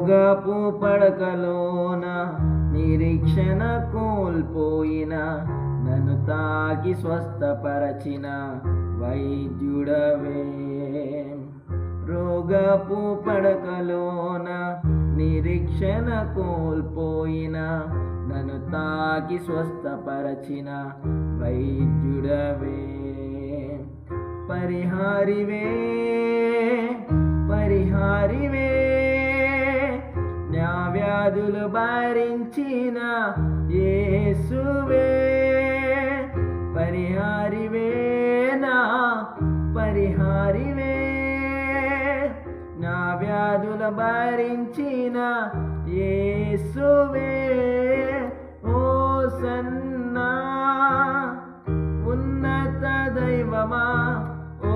రోగపు పడకలోన నిరీక్షణ కోల్పోయిన నన్ను తాకి స్వస్థపరచిన వైద్యుడవే. రోగపు పడకలోన నిరీక్షణ కోల్పోయిన నన్ను తాకి స్వస్థపరచిన వైద్యుడవే. పరిహారివే పరిహారివే నా వ్యాధులు భరించిన యేసువే. పరిహారివే నా పరిహారివే నా వ్యాధుల భరించిన యేసువే. ఓ సన్నా ఉన్నత దైవమా, ఓ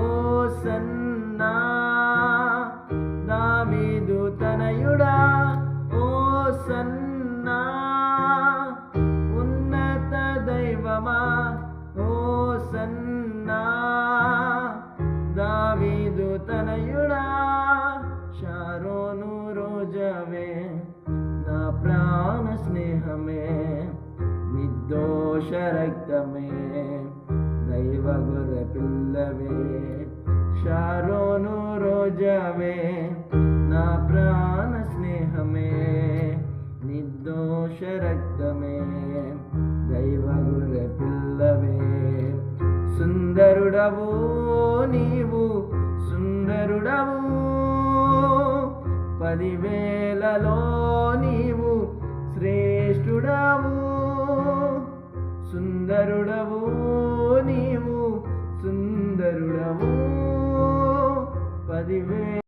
సన్నా దావీదు తనయుడా, ఓ సన్నా ఉన్నత దైవమా, ఓ సన్నా దావీదు తనయుడా. షారోను రోజావే నా ప్రాణ స్నేహమే, నిర్దోష రక్తమే దైవ గొర్రె పిల్లవే. షారోను రోజావే నా ప్రాణ స్నేహమే, నిర్దోష రక్తమే దైవ గొర్రె పిల్లవే. సుందరుడవు నీవు సుందరుడవు, 10,000లో నీవు శ్రేష్ఠుడవు. సుందరుడవు నీవు సుందరుడవు, 10,000